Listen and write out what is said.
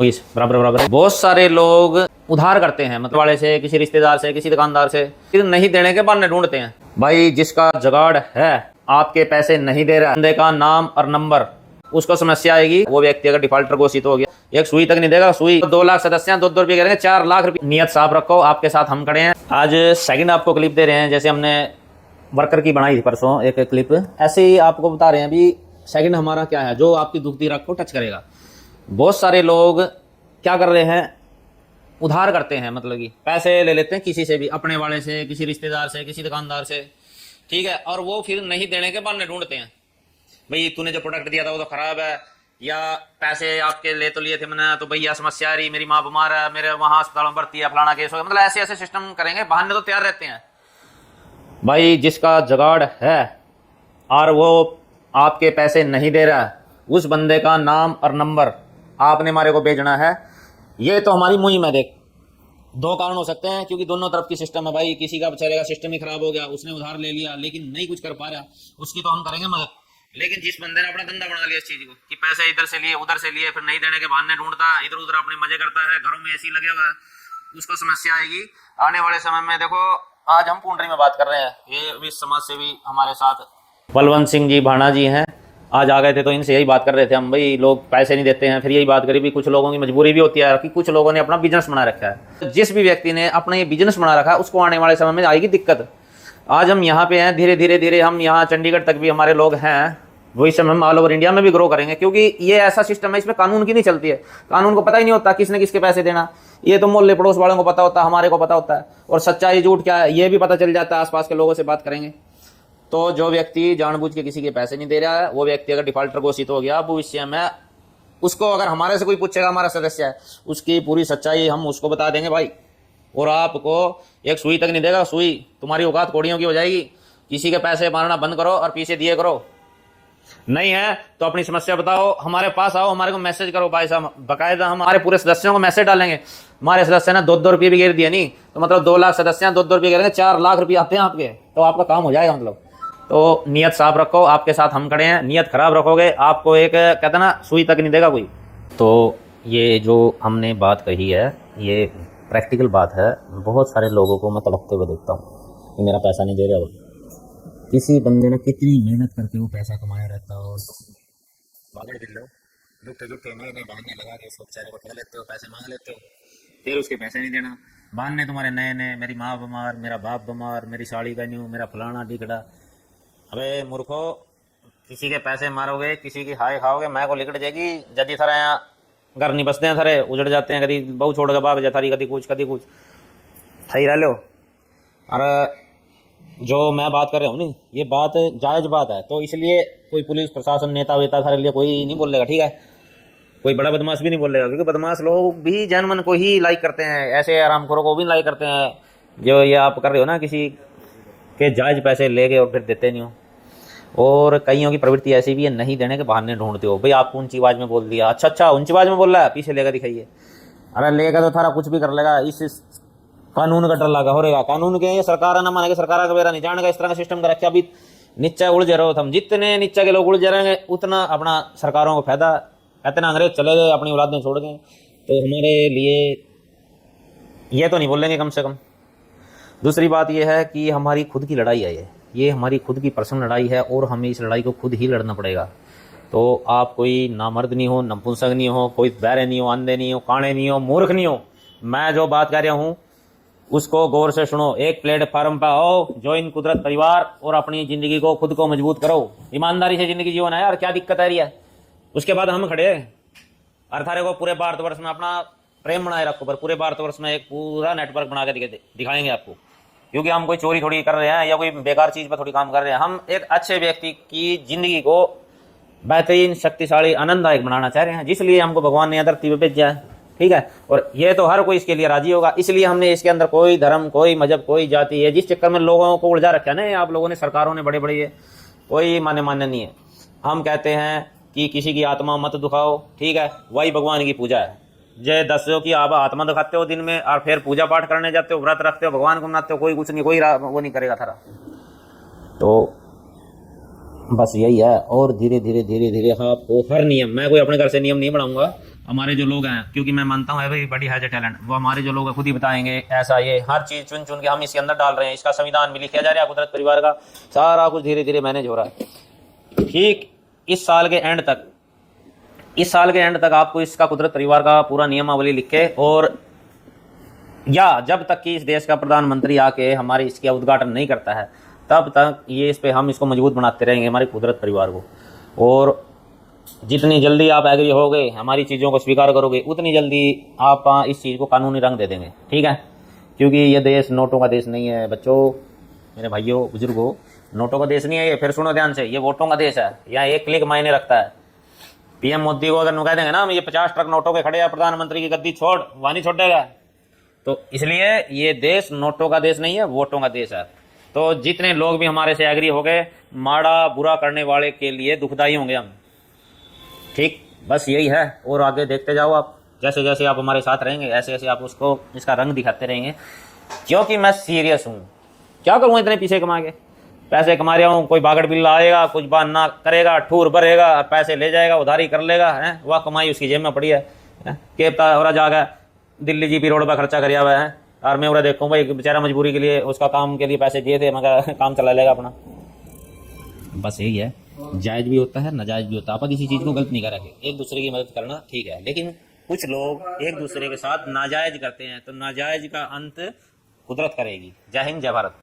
बराबर बराबर। बहुत सारे लोग उधार करते हैं, मतलब वाले से, किसी रिश्तेदार से, किसी दुकानदार से, फिर नहीं देने के बहाने ढूंढते हैं। भाई जिसका जुगाड़ है, आपके पैसे नहीं दे रहा, बंदे का नाम और नंबर, उसको समस्या आएगी। वो व्यक्ति अगर डिफॉल्टर घोषित हो गया, एक सुई तक नहीं देगा। सुई 2 लाख सदस्य हैं, 2 रुपये करेंगे, 4 लाख रुपये। नियत साफ रखो, आपके साथ हम खड़े हैं। आज सेकंड आपको क्लिप दे रहे हैं, जैसे हमने वर्कर की बनाई थी परसों एक क्लिप, ऐसे ही आपको बता रहे हैं अभी सेकंड हमारा क्या है, जो आपकी दुखती राख को टच करेगा। बहुत सारे लोग क्या कर रहे हैं, उधार करते हैं, मतलब कि पैसे ले लेते हैं किसी से भी, अपने वाले से, किसी रिश्तेदार से, किसी दुकानदार से, ठीक है, और वो फिर नहीं देने के बहाने ढूंढते हैं। भाई तूने जो प्रोडक्ट दिया था वो तो खराब है, या पैसे आपके ले तो लिए थे मैंने, तो भैया समस्या आ रही, मेरी माँ बीमार है, मेरे वहां अस्पताल में भर्ती है, फलाना केस हो, मतलब ऐसे ऐसे सिस्टम करेंगे, बहाने तो तैयार रहते हैं। भाई जिसका जुगाड़ है और वो आपके पैसे नहीं दे रहा है, उस बंदे का नाम और नंबर आपने हमारे को भेजना है। ये तो हमारी मुहिम है। देख, 2 कारण हो सकते हैं, क्योंकि दोनों तरफ की सिस्टम है। भाई किसी का बेचारे का सिस्टम ही खराब हो गया, उसने उधार ले लिया लेकिन नहीं कुछ कर पा रहा, उसकी तो हम करेंगे मदद। लेकिन जिस बंदे ने अपना धंधा बना लिया इस चीज को, कि पैसे इधर से लिए उधर से लिए, फिर नहीं देने के बहाने ढूंढता, इधर उधर अपने मजे करता है, घरों में एसी लगे हुआ है, उसको समस्या आएगी आने वाले समय में। देखो आज हम पुंडरी में बात कर रहे हैं, ये भी समाज सेवी हमारे साथ बलवंत सिंह जी भाणा जी हैं, आज आ गए थे, तो इनसे यही बात कर रहे थे हम। भाई लोग पैसे नहीं देते हैं, फिर यही बात करी भी, कुछ लोगों की मजबूरी भी होती है कि कुछ लोगों ने अपना बिजनेस बना रखा है। जिस भी व्यक्ति ने अपना ये बिजनेस बना रखा है, उसको आने वाले समय में आएगी दिक्कत। आज हम यहाँ पे हैं, धीरे धीरे धीरे हम यहाँ चंडीगढ़ तक भी हमारे लोग हैं, वही समय हम ऑल ओवर इंडिया में भी ग्रो करेंगे, क्योंकि ये ऐसा सिस्टम है, इसमें कानून की नहीं चलती है। कानून को पता ही नहीं होता किसने किसके पैसे देना, ये तो मोहल्ले पड़ोस वालों को पता होता है, हमारे को पता होता है, और सच्चाई झूठ क्या है ये भी पता चल जाता है, आसपास के लोगों से बात करेंगे। तो जो व्यक्ति जानबूझ के किसी के पैसे नहीं दे रहा है, वो व्यक्ति अगर डिफॉल्टर घोषित हो गया भविष्य में, उसको अगर हमारे से कोई पूछेगा, हमारा सदस्य है, उसकी पूरी सच्चाई हम उसको बता देंगे भाई। और आपको एक सुई तक नहीं देगा, सुई तुम्हारी औकात कौड़ियों की हो जाएगी। किसी के पैसे मारना बंद करो और पीछे दिए करो। नहीं है तो अपनी समस्या बताओ, हमारे पास आओ, हमारे को मैसेज करो। भाई साहब बाकायदा हम हमारे पूरे सदस्यों को मैसेज डालेंगे। हमारे सदस्य ने 2-2 रुपये भी गिर दिए नहीं, तो मतलब 2 लाख सदस्य हैं, 2-2 रुपये गिरेंगे, 4 लाख रुपये आते हैं आपके, तो आपका काम हो जाएगा। मतलब तो नियत साफ रखो, आपके साथ हम खड़े हैं। नियत खराब रखोगे, आपको एक कहते ना सुई तक नहीं देगा कोई। तो ये जो हमने बात कही है, ये प्रैक्टिकल बात है। बहुत सारे लोगों को मैं तड़पते हुए देखता हूँ कि मेरा पैसा नहीं दे रहा हो। किसी बंदे ने कितनी मेहनत करके वो पैसा कमाया रहता हो, बागड़ दिल लो, दुखते दुखते नए नए बहाने लगा के उसको बेचारे को ठग लेते हो, पैसे मांग लेते हो, फिर उसके पैसे नहीं देना। बहाने तुम्हारे नए नए, मेरी माँ बीमार, मेरा बाप बीमार, मेरी साड़ी का न्यू, मेरा फलाना टिकड़ा। अबे मूर्खो, किसी के पैसे मारोगे, किसी की हाय खाओगे, मैं को लिकट जाएगी। जदी थारे यहाँ घर नहीं बसते हैं, थारे उजड़ जाते हैं, कभी बहु छोड़ के भाग जा थारी, कभी कुछ सही रह लो। और जो मैं बात कर रहा हूँ नहीं, ये बात जायज बात है, तो इसलिए कोई पुलिस प्रशासन नेता वेता सारे लिए कोई नहीं बोलेगा, ठीक है। कोई बड़ा बदमाश भी नहीं बोलेगा, क्योंकि बदमाश लोग भी जनमन को ही लाइक करते हैं, ऐसे आरामखोरों को भी लाइक करते हैं। जो ये आप कर रहे हो ना, किसी के जायज पैसे लेके और फिर देते नहीं हो। और कईयों की प्रवृत्ति ऐसी भी है, नहीं देने के बहाने ढूंढते हो। भाई आपको ऊंची आवाज में बोल दिया, अच्छा ऊंची आवाज में बोल रहा है, पीछे लेकर दिखाइए। अरे लेगा तो थारा कुछ भी कर लेगा, इस कानून का डर लगा हो रहेगा। कानून के ये सरकार ना मानेगा, सरकार का बेरा नहीं जानेगा, इस तरह का सिस्टम कर रखा। अभी नीचे उलझे रहो हम, जितने नीचे के लोग उलझे रहेंगे उतना अपना सरकारों को फायदा। कहते ना अंग्रेज चले गए अपनी औलादें छोड़ गए, तो हमारे लिए ये तो नहीं बोलेंगे कम से कम। दूसरी बात यह है कि हमारी खुद की लड़ाई है, ये हमारी खुद की पर्सनल लड़ाई है, और हमें इस लड़ाई को खुद ही लड़ना पड़ेगा। तो आप कोई नामर्द नहीं हो, नपुंसक नहीं हो, कोई बैरे नहीं हो, अंधे नहीं हो, काणे नहीं हो, मूर्ख नहीं हो। मैं जो बात कर रहा हूँ उसको गौर से सुनो। एक प्लेटफार्म पर आओ, ज्वाइन कुदरत परिवार, और अपनी जिंदगी को खुद को मजबूत करो। ईमानदारी से जिंदगी जीवन है यार, क्या दिक्कत आ रही है। उसके बाद हम खड़े हैं। अर्थारे को पूरे भारतवर्ष में अपना प्रेम बनाए रखो, पर पूरे भारतवर्ष में एक पूरा नेटवर्क बना के दिखाएंगे आपको। क्योंकि हम कोई चोरी थोड़ी कर रहे हैं या कोई बेकार चीज पर थोड़ी काम कर रहे हैं। हम एक अच्छे व्यक्ति की जिंदगी को बेहतरीन, शक्तिशाली, आनंददायक बनाना चाह रहे हैं, जिसलिए हमको भगवान ने धरती पर भेजा है, ठीक है। और ये तो हर कोई इसके लिए राजी होगा, इसलिए हमने इसके अंदर कोई धर्म, कोई मजहब, कोई जाति है, जिस चक्कर में लोगों को उलझा रखा है ना आप लोगों ने, सरकारों ने, बड़े बड़े, कोई मान्य नहीं है। हम कहते हैं कि किसी की आत्मा मत दुखाओ, ठीक है, वही भगवान की पूजा है। जय दस्यो कि आप आत्मा दिखाते हो दिन में, और फिर पूजा पाठ करने जाते हो, व्रत रखते हो, भगवान को मनाते हो, कोई कुछ नहीं, कोई वो नहीं करेगा थारा। तो बस यही है। और धीरे धीरे आपको हर नियम, मैं कोई अपने घर से नियम नहीं बनाऊंगा, हमारे जो लोग हैं, क्योंकि मैं मानता हूँ भाई बड़ी हैज ए टैलेंट, वो हमारे जो लोग हैं खुद ही बताएंगे ऐसा ये हर चीज़ चुन चुन के हम इसके अंदर डाल रहे हैं। इसका संविधान भी लिखा जा रहा है, कुदरत परिवार का सारा कुछ धीरे धीरे मैनेज हो रहा है। ठीक इस साल के एंड तक आपको इसका कुदरत परिवार का पूरा नियमावली लिख के, और या जब तक कि इस देश का प्रधानमंत्री आके हमारे इसके उद्घाटन नहीं करता है तब तक ये इस पे हम इसको मजबूत बनाते रहेंगे हमारे कुदरत परिवार को। और जितनी जल्दी आप एग्री होगे, हमारी चीज़ों को स्वीकार करोगे, उतनी जल्दी आप इस चीज़ को कानूनी रंग दे देंगे। ठीक है, क्योंकि ये देश नोटों का देश नहीं है बच्चों, मेरे भाइयों बुजुर्गों, नोटों का देश नहीं है ये। फिर सुनो ध्यान से, ये वोटों का देश है। यहाँ एक क्लिक मायने रखता है। पीएम मोदी को अगर कह देंगे ना हम ये 50 ट्रक नोटों के खड़े हैं, प्रधानमंत्री की गद्दी छोड़, वहाँ नहीं छोड़ेगा। तो इसलिए ये देश नोटों का देश नहीं है, वोटों का देश है। तो जितने लोग भी हमारे से एग्री हो गए, माड़ा बुरा करने वाले के लिए दुखदाई होंगे हम। ठीक, बस यही है। और आगे देखते जाओ आप, जैसे जैसे आप हमारे साथ रहेंगे ऐसे ऐसे आप उसको इसका रंग दिखाते रहेंगे, क्योंकि मैं सीरियस हूँ। क्या करूँ इतने पीछे कमा के, पैसे कमा रहा हूँ, कोई बागड़ बिल्ला आएगा, कुछ बहाना करेगा, ठूर भरेगा, पैसे ले जाएगा, उधारी कर लेगा, है वह कमाई उसकी जेब में पड़ी है। केपता हो जाकर दिल्ली जीपी रोड पर खर्चा करिया हुआ है, और मैं उरा देखूँ भाई बेचारा मजबूरी के लिए उसका काम के लिए पैसे दिए थे, मगर काम चला लेगा अपना। बस यही है, जायज़ भी होता है नाजायज़ भी होता है। आप किसी चीज़ को गलत नहीं करेंगे, एक दूसरे की मदद करना ठीक है, लेकिन कुछ लोग एक दूसरे के साथ नाजायज़ करते हैं, तो नाजायज़ का अंत कुदरत करेगी। जय हिंद, जय भारत।